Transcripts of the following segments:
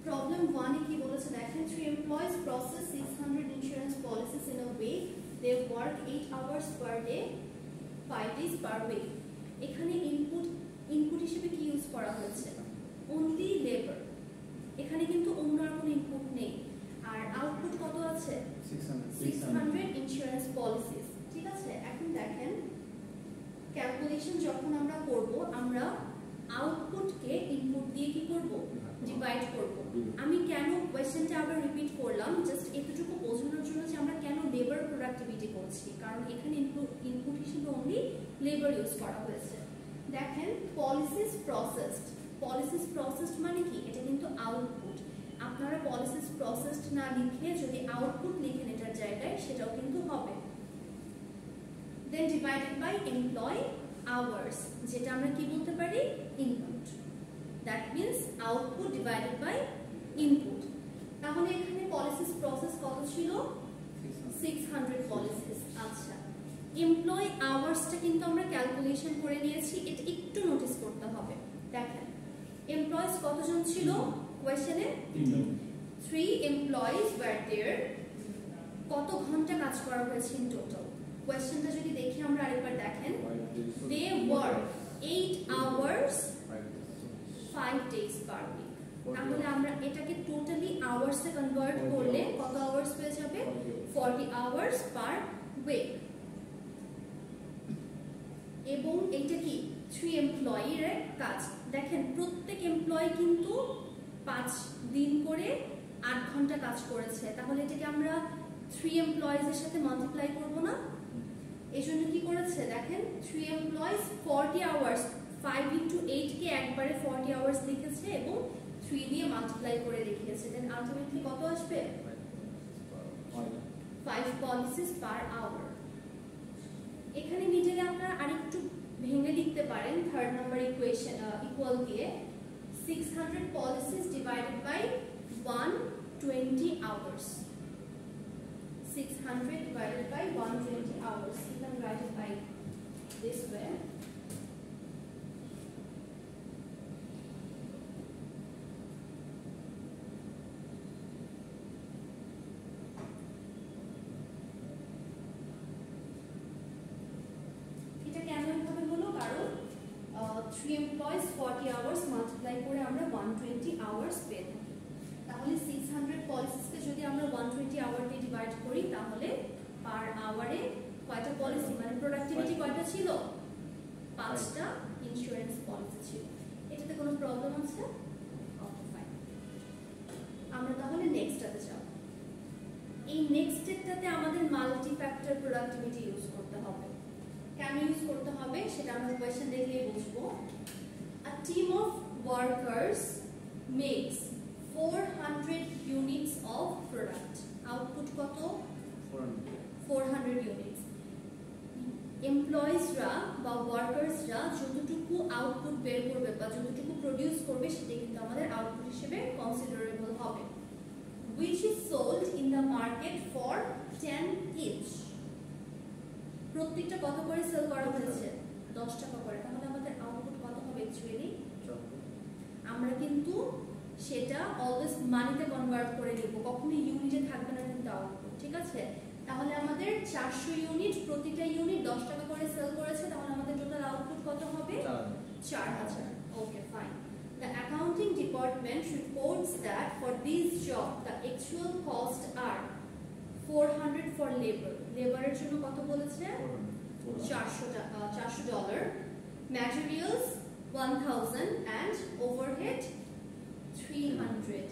Problem 1 এ কি বলেছে দেখেন, 3 employees process 600 insurance policies in a week. They work 8 hours per day, 5 days per week. এখানে input হিসেবে কি ইউজ করা হয়েছে? only labor. এখানে কিন্তু অন্য আর কোনো ইনপুট নেই। আর আউটপুট কত আছে? 600 ইন্স্যুরেন্স পলিসিস। ঠিক আছে, এখন দেখেন ক্যালকুলেশন যখন আমরা করব, আমরা আউটপুটকে ইনপুট দিয়ে কি করব? ডিভাইড করব। আমি কেন কোশ্চেনটা আবার রিপিট করলাম, জাস্ট এতটুকু বোঝানোর জন্য যে আমরা কেন লেবার প্রোডাক্টিভিটি করছি, কারণ এখানে ইনপুট হিসেবে অনলি লেবার ইউজ করা হয়েছে। দেখেন পলিসিস প্রসেসড মানে কি? এটা কিন্তু আউটপুট। আপনারা পলিসিস প্রসেসড না লিখে যদি আউটপুট লিখেন এটার জায়গায়, সেটাও কিন্তু হবে। Then divided by employ hours, যেটা আমরা কি বলতে পারি? Input. That means output divided by input. তাহলে এখানে পলিসিস প্রসেস কত ছিল? 600 পলিসিস। আচ্ছা, এমপ্লয় আওয়ার্সটা কিন্তু আমরা ক্যালকুলেশন করে নিয়েছি, এটা একটু নোটিস করতে হবে। দেখেন এমপ্লয়িজ কতজন ছিল কোশ্চেনে? 3 employees were there. কত ঘন্টা কাজ করা হয়েছে ইন টোটাল? কোশ্চেনটা যদি দেখি আমরা আরেকবার, দেখেন they work 8 hours 5 days per week. তাহলে আমরা এটাকে টোটালি আওয়ার্সে কনভার্ট করলে কত আওয়ার্স হয়ে যাবে? 40 hours per week। এবং এটা কি 3 এমপ্লয়ির কাজ। দেখেন প্রত্যেক এমপ্লয়ি কিন্তু 5 দিন করে 8 ঘন্টা কাজ করেছে, তাহলে এটাকে আমরা 3 এমপ্লয়িজ এর সাথে মাল্টিপ্লাই করব না? এই জন্য কি করেছে দেখেন, 3 এমপ্লয়িজ 40 আওয়ার্স, 5 into 8 কে একবারে 40 আওয়ার্স লিখেছে এবং 3 দিয়ে মাল্টিপ্লাই করে দেখিয়েছে। দেন আলটিমেটলি কত আসবে? 5 policies per hour। এখানে নিজেরা আপনারা আরেকটু ভেঙে লিখতে পারেন থার্ড নাম্বার ইকুয়েশন ইকুয়াল দিয়ে 600 policies divided by 120 hours. 600 divided by 120 hours. You can write it by this way. এটা কেন এভাবে হলো? কারণ 3 employees 40 hours মাল্টিপ্লাই করে আমরা 120 hours পেয়ে থাকি। তাহলে 600 পলিসিসকে যদি আমরা 120 আওয়ার দিয়ে ডিভাইড করি, তাহলে পার আওয়ারে কয়টা পলিসি, মানে প্রোডাক্টিভিটি কয়টা ছিল? 5টা ইন্স্যুরেন্স পলিসি ছিল। এটাতে কোনো প্রবলেম আছে? Okay fine. আমরা তাহলে নেক্সটটাতে যাব। এই নেক্সটটাতে আমাদের মাল্টি ফ্যাক্টর প্রোডাক্টিভিটি ইউজ করতে হবে। কেন ইউজ করতে হবে সেটা আমরা কোয়েশ্চেন দেখলেই বুঝবো। A team of workers makes 400 units of product. Output কত? 400 units. এমপ্লয়িজরা বা ওয়ার্কার্সরা যতটুকু আউটপুট বের করবে বা যতটুকু প্রডিউস করবে, সেটা কিন্তু আমাদের আউটপুট হিসেবে কনসিডারেবল হবে। Which is sold in the market for 10 each. প্রত্যেকটা কত করে সেল করা হয়েছে? 10 টাকা করে। তাহলে আমাদের আউটপুট কত হবে অ্যাকচুয়ালি? আমরা কিন্তু সেটা অলওয়েজ মানিতে কনভার্ট করে নিব, কখনো ইউনিটে থাকবে না কিন্তু আউটপুট। ঠিক আছে, তাহলে আমাদের 400 ইউনিট, প্রতিটা ইউনিট 10 টাকা করে সেল করেছে, তাহলে আমাদের টোটাল আউটপুট কত হবে? 4000। Okay fine. The accounting department reports that for this job the actual cost are 400 for labor. লেবারের জন্য কত বলেছে? $400, materials 1000 and overhead 300.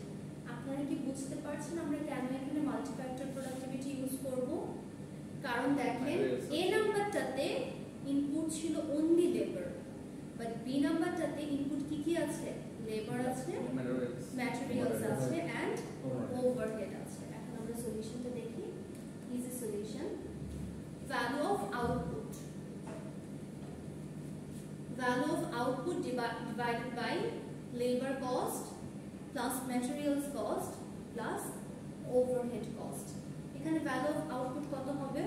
আপনারা কি বুঝতে পারছেন আমরা কেন এখানে মাল্টি ফ্যাক্টর প্রোডাক্টিভিটি ইউজ করব? কারণ দেখেন এ নাম্বারটাতে ইনপুট ছিল অনলি লেবার, বাট বি নাম্বারটাতে ইনপুট কি কি আছে? লেবার আছে, ম্যাটেরিয়ালস আছে এন্ড ওভারহেড আছে। এখন আমরা সলিউশনটা দেখি। Easy solution. Value of output, value of output divided by labor cost plus materials cost plus overhead cost. এখানে value of output কত হবে?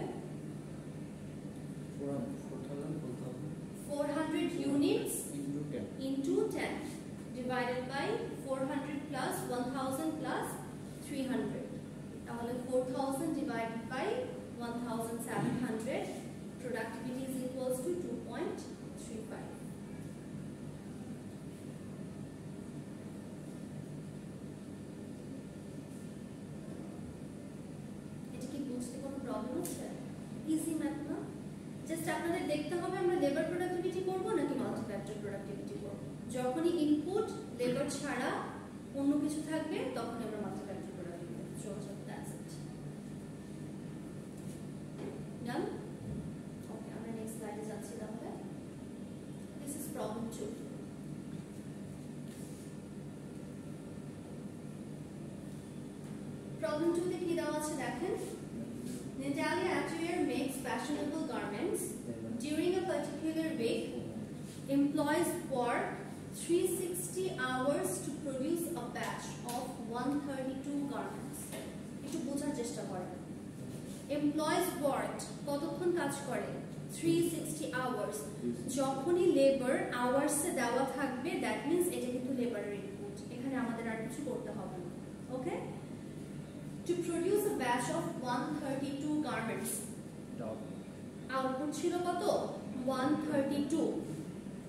400 units into 10 divided by 400 plus 1000 4000 plus 300 তাহলে 4000 divided by 1700 productivity is equals to 2.35 এটা কি বুঝতে কোনো problem আছে easy math না জাস্ট আপনাদের দেখতে হবে আমরা লেবার প্রোডাক্টিভিটি করব নাকি মাল্টি ফ্যাক্টর প্রোডাক্টিভিটি করব যখনই ইনপুট লেবার ছাড়া অন্য কিছু থাকবে তখন আমরা মাল্টি ফ্যাক্টর প্রোডাক্টিভিটি চলছে দ্যাটস ইট ডান ওকে আমরা নেক্সট স্লাইডে যাচ্ছি তাহলে দিস ইজ প্রবলেম 2 প্রবলেম 2 তে কি দেওয়া আছে দেখেন Natalia Atelier makes fashionable garments during a particular week. Employees work 360 hours to produce a batch of 132 garments. একটু বোঝার চেষ্টা করেন Employees worked কতক্ষণ কাজ করে 360 hours যখনই লেবার আওয়ার্সে দেওয়া থাকবে দ্যাট মিন্স এটা কিন্তু লেবারের ইনপুট এখানে আমাদের আর কিছু করতে হবে না ওকে To produce a batch of 132 garments. Output ছিল কত 132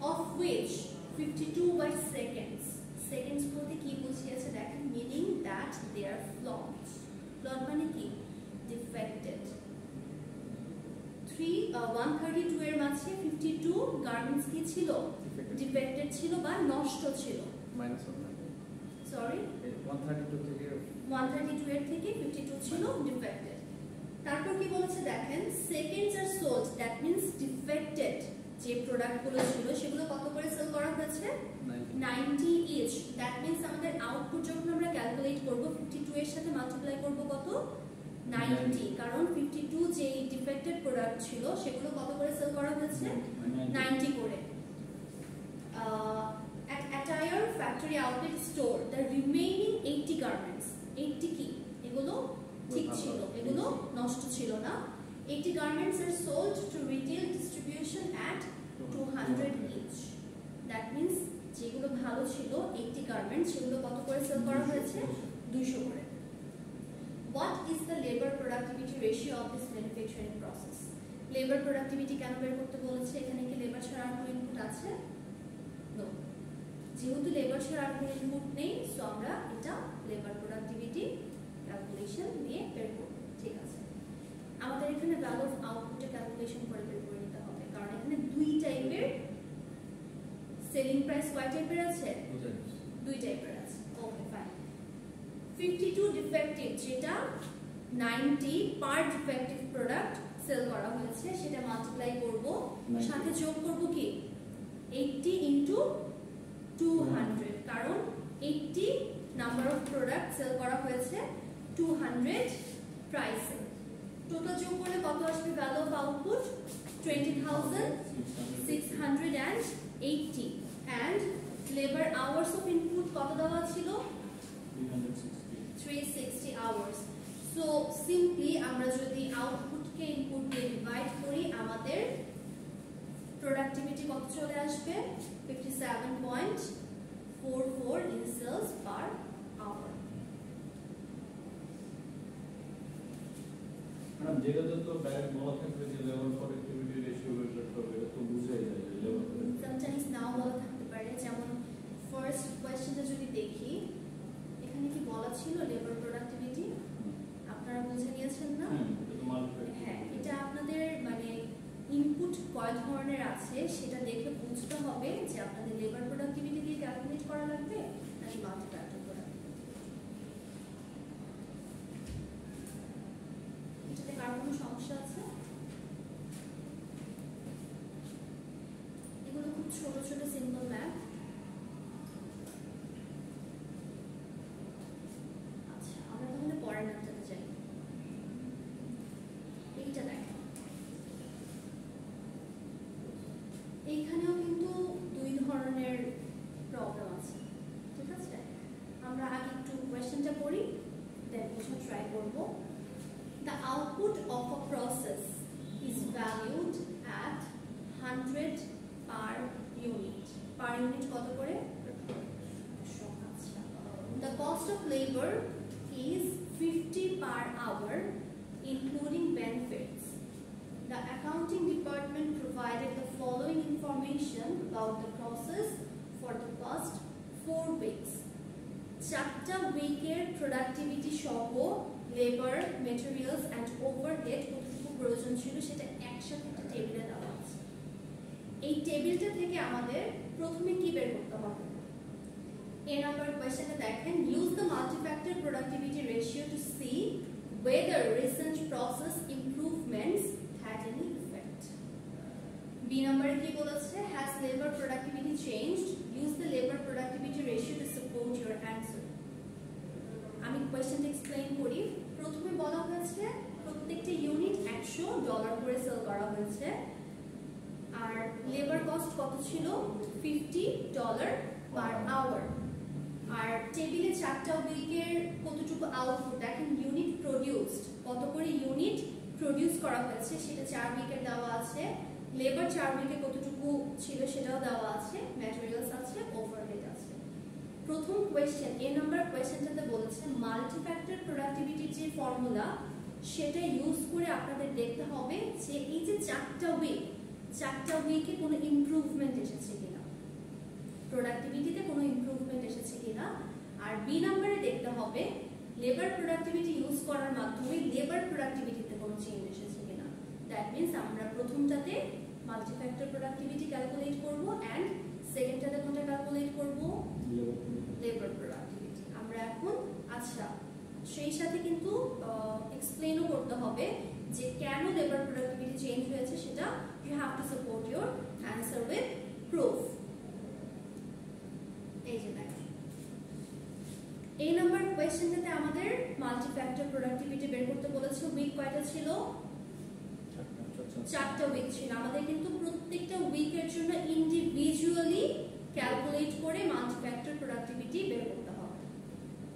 of which 52 by seconds. Seconds বলতে কি বুঝিয়েছে দেখেন meaning that they are flawed. Flawed মানে কি defected. 132 এর মাঝে 52 গার্মেন্টস কি ছিল defected ছিল বা নষ্ট ছিল মাইনাস সরি 132 থেকে 132 এর থেকে 52 ছিল ডিফেক্টেড তারপর কি বলেছে দেখেন seconds are sold that means defected যে প্রোডাক্টগুলো ছিল সেগুলো কত করে সেল করা হয়েছে 90 ইচ দ্যাট মিন্স আমাদের আউটপুট যখন আমরা ক্যালকুলেট করব 52 এর সাথে মাল্টিপ্লাই করব কত 90 কারণ 52 যে ডিফেক্টেড প্রোডাক্ট ছিল সেগুলো কত করে সেল করা হয়েছে 90 করে at Attire Factory Outlet Store the remaining 80 garments 80 কি এগুলো ঠিক ছিল এগুলো নষ্ট ছিল না 80 garments are sold to retail distribution at 200 each that means যেগুলো ভালো ছিল 80 garments সেগুলো কত করে সেল করা হয়েছে 200 করে what is the labor productivity ratio of this manufacturing process labor productivity কেন বের করতে বলেছে এখানে কি লেবার ছাড়া আর কোনো ইনপুট আছে নো যেহেতু লেবার ছাড়া আর কোনো ইনপুট নেই সো আমরা এটা লেবার প্রোডাক্টিভিটি ক্যালকুলেশন দিয়ে বের করব ঠিক আছে আমাদের এখানে ভ্যালু অফ আউটপুটে ক্যালকুলেশন করে বের করে নিতে হবে কারণ এখানে দুই টাইপের সেলিং প্রাইস কয় টাইপের আছে দুই টাইপের আছে ওকে ফাইন 52 ডিফেক্টিভ যেটা 90 পার ডিফেক্টিভ প্রোডাক্ট সেল করা হয়েছে সেটা মাল্টিপ্লাই করব সাথে যোগ করব কি 80 ইনটু 200 কারণ 80 নাম্বার অফ প্রোডাক্ট সেল করা হয়েছে 200 প্রাইসে টোটাল যোগ করলে কত আসবে value of output 20680 and labor hours of input কত দেওয়া ছিল 360 hours so simply আমরা যদি আউটপুট কে ইনপুট দিয়ে ডিভাইড করি আমাদের প্রোডাক্টিভিটি কত চলে আসবে 57.44 in cells per hour madam যেটা তো ডাইরেক্ট বলা থাকবে যে লেবার প্রোডাক্টিভিটি রেশিও বের করতে হবে তো বুঝাই যায় যে লেবার sometimes নাও বলা থাকতে পারে যেমন ফার্স্ট কোশ্চেনটা যদি দেখি এখানে কি বলা ছিল লেবার প্রোডাক্টিভিটি আপনারা বুঝে নিয়েছেন না হ্যাঁ এটা আপনাদের মানে ইনপুট কয় ধরনের আছে সেটা দেখে বুঝতে হবে যে আপনাদের লেবার প্রোডাক্টিভিটি দিয়ে ক্যালকুলেট করা লাগবে নাকি মাল্টি ফ্যাক্টর প্রোডাক্টিভিটি এটাতে কার কোনো সমস্যা আছে এগুলো খুব ছোট ছোট সিম্পল ম্যাথ আচ্ছা আমরা তাহলে পরের ম্যাথটাতে যাই এইটা দেখেন এইখানেও কিন্তু দুই ধরনের প্রবলেম আছে ঠিক আছে আমরা আগে একটু কোশ্চেনটা পড়ি দেন বুঝতে ট্রাই করব the output of a process is valued at 100 per unit কত করে আচ্ছা the the cost of labor is 50 per hour including benefits. The accounting department provided the following information about the process for the past 4 weeks. 4টা উইকের productivity সহ labour, materials and overhead কতটুকু প্রয়োজন ছিল সেটা একসাথে একটা টেবিলে দেওয়া আছে। এই টেবিলটা থেকে আমাদের প্রথমে কি বের করতে হবে? এ নাম্বার কোশ্চেনে দেখেন, use the multifactor productivity ratio to see whether recent process improvements had any effect. B number কি বলেছে, has labor productivity changed? Use the labor productivity ratio to support your answer. আমি কোশ্চেনটা এক্সপ্লেইন করি। প্রথমে বলা হয়েছে প্রত্যেকটা ইউনিট $100 করে সেল করা হয়েছে, আর লেবার কস্ট কত ছিল? $50 পার আওয়ার। আর টেবিলে 4টা উইকের কতটুকু আউটপুট দেখেন, ইউনিট প্রোডিউসড, কত করে ইউনিট প্রোডিউস করা হয়েছে সেটা 4 উইকের দেওয়া আছে, লেবার 4 উইকে কতটুকু ছিল সেটাও দেওয়া আছে, ম্যাটেরিয়ালস আছে, ওভারহেড আছে। প্রথম কোশ্চেন, এ নাম্বার কোশ্চেনটাতে বলেছে মাল্টিফ্যাক্টর প্রোডাক্টিভিটির যে ফর্মুলা সেটা ইউজ করে আপনাদের দেখতে হবে যে এই যে 4টা উইকে কোনো ইমপ্রুভমেন্ট এসেছে কিনা, প্রোডাক্টিভিটিতে কোনো ইমপ্রুভমেন্ট এসেছে কিনা। আর বি নাম্বারে দেখতে হবে লেবার প্রোডাক্টিভিটি ইউজ করার মাধ্যমে লেবার প্রোডাক্টিভিটিতে কোনো চেঞ্জ এসেছে কিনা। দ্যাট মিন্স আমরা প্রথমটাতে মাল্টিফ্যাক্টর প্রোডাক্টিভিটি ক্যালকুলেট করব এন্ড সেকেন্ডটাতে কোনটা ক্যালকুলেট করব? Labour productivity. আমরা এখন আচ্ছা সেই সাথে কিন্তু এক্সপ্লেইনও করতে হবে যে কেন লেবার প্রোডাক্টিভিটি চেঞ্জ হয়েছে, সেটা you have to support your answer with proof. এই যে দেখেন, এই নাম্বার কোশ্চেনটাতে আমাদের মাল্টিফ্যাক্টর প্রোডাক্টিভিটি বের করতে বলেছে। উইক কয়টা ছিল? 4টা উইক ছিল। আমাদের কিন্তু প্রত্যেকটা উইকের জন্য ইন্ডিভিজুয়ালি ক্যালকুলেট করে মাল্টিফ্যাক্টর প্রোডাক্টিভিটি বের করতে হবে।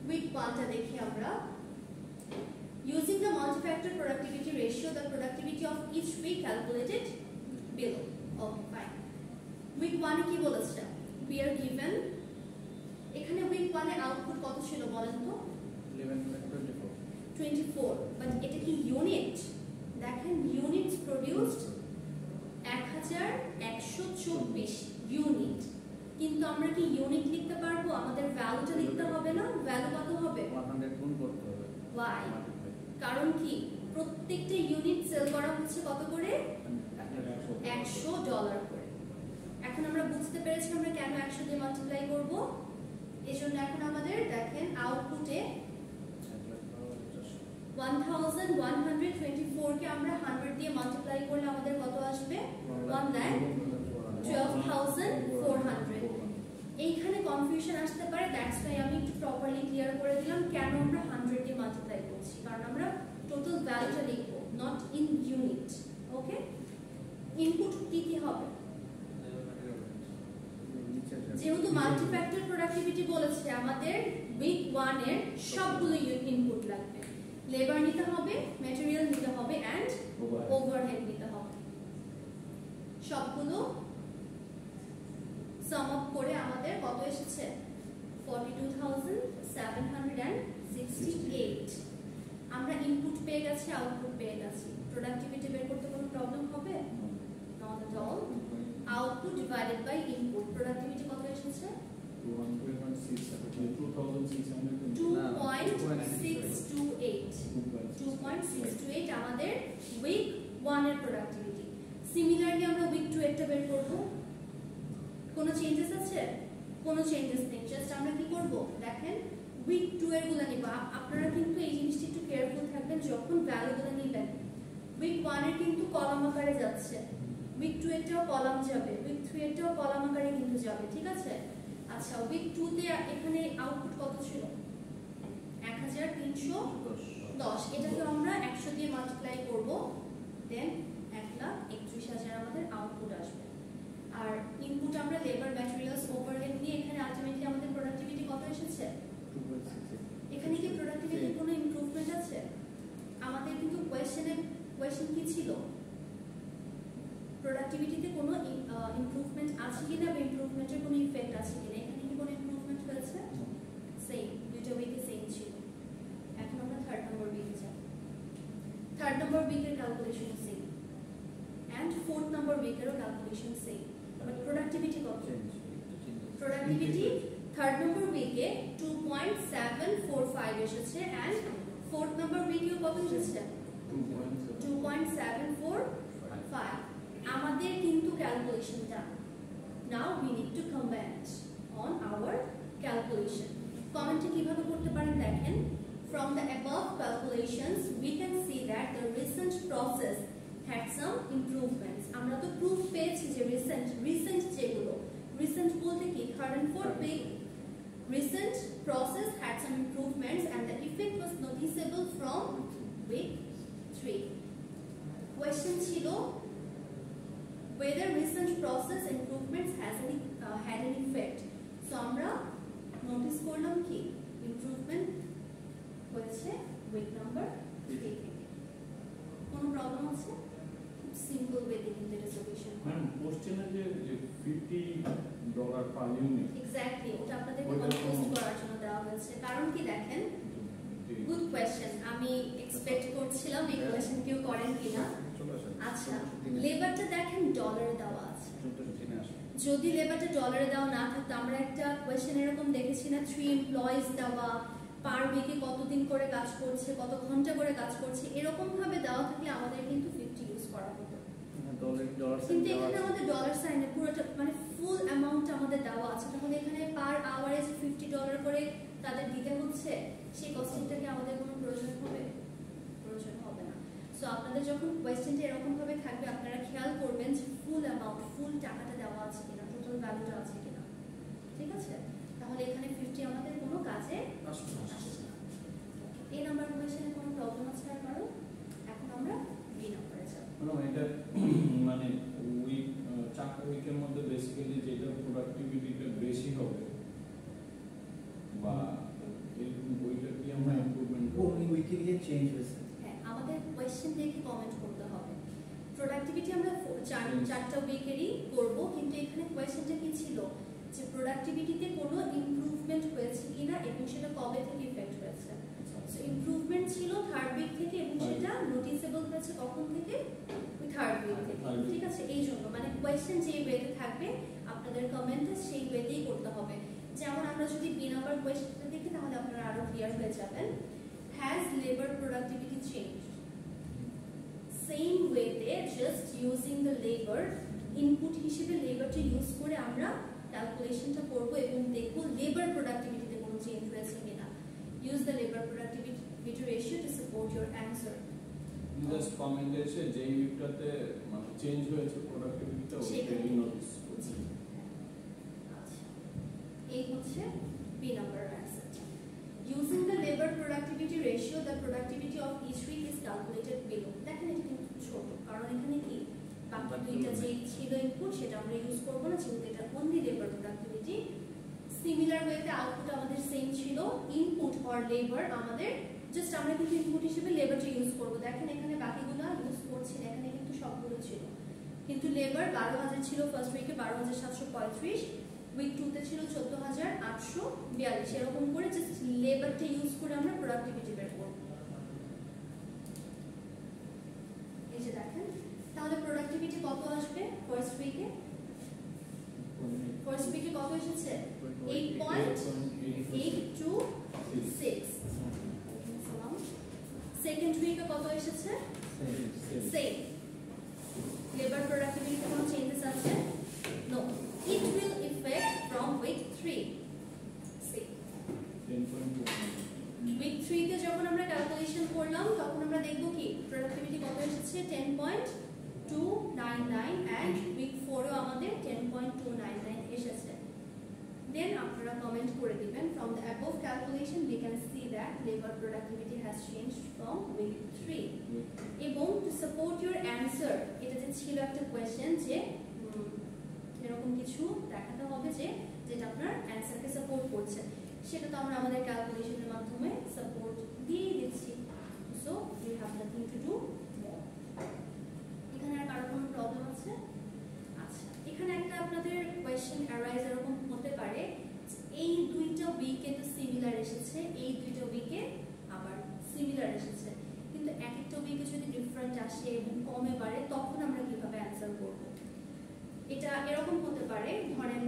উইক 1টা দেখি আমরা। Using the multi-factor productivity ratio, the productivity of each week calculated below. Okay, fine. Week 1 কি বলেছে? We are given এখানে week 1 এর আউটপুট কত ছিল বলেন তো? 24। বাট এটা কি ইউনিট? দেখেন ইউনিটস প্রোডিউসড 1124 ইউনিট, কিন্তু আমরা কি ইউনিট লিখতে পারবো? আমাদের ভ্যালুটা লিখতে হবে না? ভ্যালু কত হবে? 100 গুণ করতে হবে। Why? কারণ কি প্রত্যেকটা ইউনিট সেল করা হচ্ছে কত করে? $100 করে। এখন আমরা বুঝতে পেরেছি আমরা কেন 100 দিয়ে মাল্টিপ্লাই করব। এজন্য এখন আমাদের দেখেন আউটপুটে 1124 কে আমরা 100 দিয়ে মাল্টিপ্লাই করলে আমাদের কত আসবে? 1,12,400। এইখানে কনফিউশন আসতে পারে, দ্যাটস ওয়াই আমি একটু প্রপারলি ক্লিয়ার করে দিলাম কেন আমরা 100 দিয়ে মাল্টিপ্লাই করছি, কারণ আমরা টোটাল ভ্যালুটা লিখব, not in unit. Okay, input কি কি হবে? যেহেতু মাল্টিফ্যাক্টর প্রোডাক্টিভিটি বলেছে আমাদের উইক 1 এর সবগুলো ইনপুট লাগবে। লেবার নিতে হবে, ম্যাটেরিয়াল নিতে হবে এন্ড ওভারহেড নিতে হবে। সবগুলো সাম আপ করে আমাদের কত এসেছে? 42,768। আমরা ইনপুট পেয়ে গেছি, আউটপুট পেয়ে গেছি। প্রোডাক্টিভিটি বের করতে কোনো প্রবলেম হবে? Not at all. Output divided by input, productivity কত এসেছে? 2.628 আমাদের উইক 1 এর প্রোডাক্টিভিটি। সিমিলারলি আমরা উইক 2 এরটা বের করব। কোনো চেঞ্জেস আছে? কোনো চেঞ্জেস নেই। জাস্ট আমরা কি করব দেখেন উইক 2 এর গুলো নিব। আপনারা কিন্তু এই জিনিসটা একটু কেয়ারফুল থাকবেন যখন ভ্যালুগুলো নেবেন। উইক 1 এর কিন্তু কলাম আকারে যাচ্ছে, উইক 2 এরটাও কলাম যাবে, উইক 3 এরটাও কলাম আকারে কিন্তু যাবে, ঠিক আছে? আচ্ছা, উইক 2 তে এখানে আউটপুট কত ছিল? 1310। এটাকে আমরা 100 দিয়ে মাল্টিপ্লাই করব, দেন 1,31,000 আমাদের আউটপুট আসবে। আর ইনপুট আমরা লেবার, ম্যাটেরিয়ালস, ওভারহেড নিয়ে এখানে আলটিমেটলি আমাদের প্রোডাক্টিভিটি কত এসেছে? এখানে কি প্রোডাক্টিভিটি কোনো ইমপ্রুভমেন্ট আছে? আমাদের কিন্তু কোয়েশ্চেন কি ছিল? প্রোডাক্টিভিটিতে কোনো ইমপ্রুভমেন্ট আছে কিনা বা ইমপ্রুভমেন্টের কোনো ইফেক্ট আছে কিনা। এখানে কি কোনো ইমপ্রুভমেন্ট হয়েছে? সেম, দুটো প্রোডাক্টিভিটি থার্ড নম্বর উইকে 2.745 এসেছে এন্ড ফোর্থ নম্বর উইকেও কত এসেছে 2.745 আমাদের কিন্তু ক্যালকুলেশনটা now we need to comment on our calculation কমেন্টে কিভাবে করতে পারেন দেখেন from the above calculations we can see that the recent process had some improvements আমরা তো প্রুফ পেয়েছি যে recent যেগুলো recent বলতে কি third and fourth week recent process had some improvements and the effect was noticeable from week 3 question ছিল whether recent process improvements had an effect so আমরা notice করলাম কি ইমপ্রুভমেন্ট হয়েছে উইক নাম্বার 3 থেকে কোন প্রবলেম আছে সিম্পল ওয়েতে কিন্তু এটা সলিউশন ম্যাম কোশ্চেনে যে $50 পার ইউনিট এক্স্যাক্টলি ওটা আপনাদেরকে কনফিউজ করার জন্য দেওয়া হয়েছে কারণ কি দেখেন গুড কোশ্চেন আমি এক্সপেক্ট করছিলাম এই কোশ্চেন কেউ করেন কিনা আচ্ছা লেবারটা দেখেন ডলারে দেওয়া আছে যদি লেবারটা ডলারে দেওয়া না থাকতো আমরা একটা কোশ্চেন এরকম দেখেছি না 3 এমপ্লয়িজ দেওয়া পার উইকে কতদিন করে কাজ করছে কত ঘন্টা করে কাজ করছে এরকম ভাবে দেওয়া থাকলে আমাদের কিন্তু 50 ইউজ করা হতো কিন্তু এখানে আমাদের ডলার সাইনে পুরোটা মানে ফুল অ্যামাউন্ট আমাদের দেওয়া আছে তাহলে এখানে পার আওয়ারে যে $50 করে তাদের দিতে হচ্ছে সেই কস্টিংটাকে আমাদের কোনো প্রয়োজন হবে না সো আপনাদের যখন কোয়েশ্চেনটা এরকম ভাবে থাকবে আপনারা খেয়াল করবেন যে ফুল অ্যামাউন্ট ফুল টাকাটা দেওয়া আছে কিনা টোটাল ভ্যালুটা আছে কিনা ঠিক আছে তাহলে এখানে 50 আমাদের কোনো কাজে আসবে না এই নাম্বার কোয়েশ্চেনে কোনো প্রবলেম আছে আর কারো এখন আমরা বি নাম্বারে যাব এটা মানে উইক 4টা উইকের মধ্যে বেসিক্যালি যেটা প্রোডাক্টিভিটিটা বেশি হবে বা এরকম বইটা কি আমরা ইমপ্রুভমেন্ট করব কোন উইকে গিয়ে চেঞ্জ হয়েছে হ্যাঁ আমাদের কোয়েশ্চেন দেখে কমেন্ট করতে হবে প্রোডাক্টিভিটি আমরা 4টা উইকেরই করব কিন্তু এখানে কোয়েশ্চেনটা কি ছিল যে প্রোডাক্টিভিটিতে কোনো ইমপ্রুভমেন্ট হয়েছে কিনা এবং সেটা কবে থেকে ইফেক্ট হয়েছে সো ইমপ্রুভমেন্ট ছিল থার্ড উইক থেকে এবং সেটা নোটিসেবল হয়েছে কখন থেকে ওই থার্ড উইক থেকে ঠিক আছে এই জন্য মানে কোয়েশ্চেন যে ওয়েতে থাকবে আপনাদের কমেন্টে সেই ওয়েতেই করতে হবে যেমন আমরা যদি বি নাম্বার কোয়েশ্চেনটা দেখি তাহলে আপনারা আরো ক্লিয়ার হয়ে যাবেন has labour productivity changed same ওয়েতে just using the labour input হিসেবে লেবারটা ইউজ করে আমরা ক্যালকুলেশনটা করব এবং দেখব লেবার প্রোডাক্টিভিটিতে কোনো চেঞ্জ হয়েছে কিনা use the labour productivity ratio two support your answer just comment এসে যে উইকটাতে মানে চেঞ্জ হয়েছে প্রোডাক্টিভিটিটা ওইটাই নোটিস করছি আচ্ছা এই হচ্ছে B number answer using the labor productivity ratio the productivity of each week is calculated below দেখেন এটা কিন্তু ছোট কারণ এখানে কি বাকি দুইটা যে ছিল ইনপুট সেটা আমরা ইউজ করব না যেহেতু এটা অনলি লেবার প্রোডাক্টিভিটি সিমিলার ওয়েতে আউটপুট আমাদের সেম ছিল ইনপুট অর লেবার আমাদের জাস্ট আমরা কিন্তু ইনপুট হিসেবে লেবারটা ইউজ করব দেখেন এখানে বাকিগুলো ইউজ করছি না এখানে কিন্তু সবগুলো ছিল কিন্তু লেবার 12000 ছিল ফার্স্ট উইকে 12735 উইক 2 তে ছিল 14842 এরকম করে জাস্ট লেবারটা ইউজ করে আমরা প্রোডাক্টিভিটি বের করব এই যে দেখেন তাহলে প্রোডাক্টিভিটি কত আসবে ফার্স্ট উইকে কত এসেছে 8.826 সেকেন্ড উইকে কত এসেছে সেম লেবার প্রোডাক্টিভিটি কোনো চেঞ্জেস আছে no it will affect from week 3 see week 3 তে যখন আমরা ক্যালকুলেশন করলাম তখন আমরা দেখব কি প্রোডাক্টিভিটি কত এসেছে 10.299 and week 4 এও আমাদের 10.299 এসেছে then আপনারা কমেন্ট করে দিবেন from the above calculation we can see that labor productivity has changed from week 3 এবং to support your answer এটা যে ছিল একটা কোশ্চেন যে এরকম কিছু দেখাতে হবে যে যেটা আপনার অ্যানসারকে সাপোর্ট করছে সেটা তো আমরা আমাদের ক্যালকুলেশনের মাধ্যমে সাপোর্ট দিয়ে দিচ্ছি so you have nothing to do এখানে আর কারো কোনো প্রবলেম আছে আচ্ছা এখানে একটা আপনাদের কোয়েশ্চেন অ্যারাইজ এরকম হতে পারে এই দুইটা উইকে তো সিমিলার এসেছে এই দুইটা উইকে আবার সিমিলার এসেছে কিন্তু এক একটা উইকে যদি ডিফারেন্ট আসে এবং কমে বাড়ে তখন আমরা কিভাবে অ্যানসার করব এটা এরকম হতে পারে ধরেন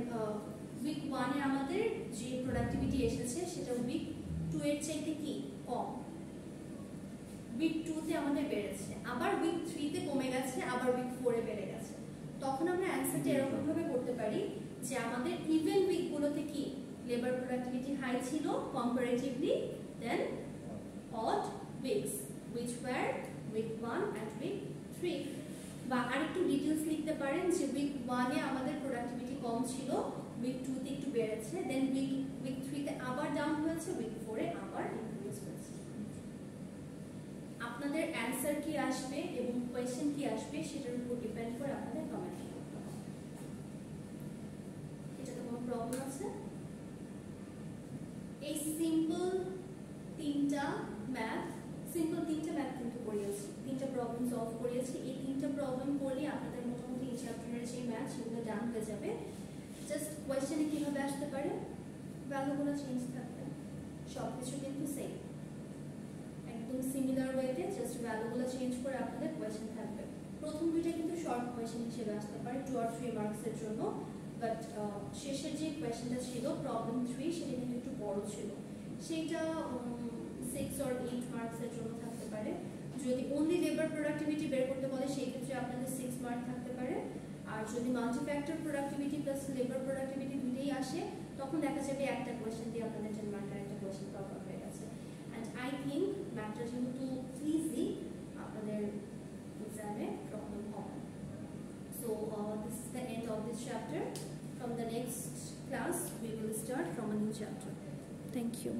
উইক 1 এ আমাদের যে প্রোডাক্টিভিটি এসেছে সেটা উইক 2 এর চাইতে কি কম, উইক 2 তে আমাদের বেড়েছে, আবার উইক 3 তে কমে গেছে, আবার উইক 4 এ বেড়ে গেছে। তখন আমরা অ্যানসারটা এরকম ভাবে করতে পারি যে আমাদের ইভেন উইকগুলোতে কি লেবার প্রোডাক্টিভিটি হাই ছিল comparatively than odd weeks which were week 1 and week 3। বা আরেকটু ডিটেইলস লিখতে পারেন যে উইক 1 এ আমাদের প্রোডাক্টিভিটি কম ছিল, উইক 2 তে একটু বেড়েছে, দেন উইক 3 তে আবার ডাউন হয়েছে, উইক 4 এ আবার ইনক্রিজ হয়েছে। আপনাদের অ্যানসার কি আসবে এবং কোয়েশ্চেন কি আসবে সেটার উপর ডিপেন্ড করে আপনাদের কমেন্ট করতে হবে। এটাতে কোনো প্রবলেম আছে? এই সিম্পল তিনটা ম্যাথ কিন্তু করিয়েছি, তিনটা প্রবলেম সলভ করিয়েছি। এই তিনটা প্রবলেম করলে আপনাদের মোটামুটি এই চ্যাপ্টারের যে ম্যাথ সেগুলো ডান হয়ে যাবে। জাস্ট কোয়েশ্চেনে কিভাবে আসতে পারে, ভ্যালুগুলো চেঞ্জ থাকবে, সব কিছু কিন্তু সেম, একদম সিমিলার ওয়েতে, জাস্ট ভ্যালুগুলো চেঞ্জ করে আপনাদের কোয়েশ্চেন থাকবে। প্রথম দুইটা কিন্তু শর্ট কোয়েশ্চেন হিসেবে আসতে পারে 2 or 3 মার্কসের জন্য, বাট শেষের যে কোয়েশ্চেনটা ছিল প্রবলেম 3 সেটা কিন্তু একটু বড় ছিল, সেইটা 6 or 8 মার্কসের জন্য থাকতে পারে। যদি অনলি লেবার প্রোডাক্টিভিটি বের করতে বলে সেই ক্ষেত্রে আপনাদের 6 মার্ক থাকতে পারে। আর যদি multi factor productivity plus labour productivity দুটোই আসে তখন দেখা যাবে একটা কোয়েশ্চেন দিয়ে আপনাদের 10 মার্কের একটা কোয়েশ্চেন কভার হয়ে গেছে। অ্যান্ড আই থিঙ্ক ম্যাথটা যেহেতু ইজি আপনাদের এক্সামে প্রবলেম হবে। So this is the end of this chapter. From the next class we will start from a new chapter. Thank you.